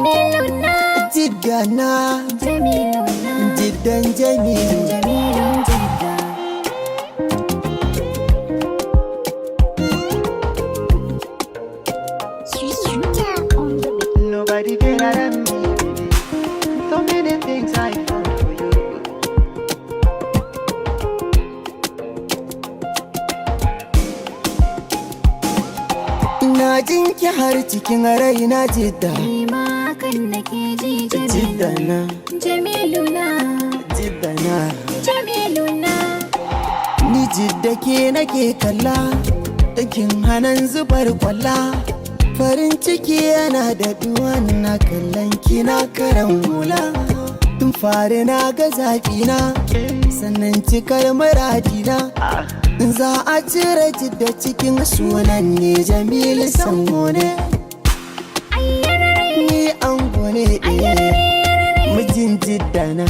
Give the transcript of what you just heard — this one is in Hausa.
Jamiluna, Jiddana, Jamiluna, Jiddan Jamilu. Jamilun Jiddah. Nobody better than me, baby. So many things I found for you. Na jinki har cikin raina Jidda. Ni ma kan nake ji Jiddana, Jamiluna, Jiddana. Jamiluna. Ni Jidda ke nake kalla, dakin hanan zubar kwalla. Farin ciki yana da duwan na kallon kina karan hula. Tun fari na ga zaɓina, sannan cikar muradina. Za a cire Jidda cikin sunan ne Jamilu sango ne. Ni ango ne, mijin Jiddana.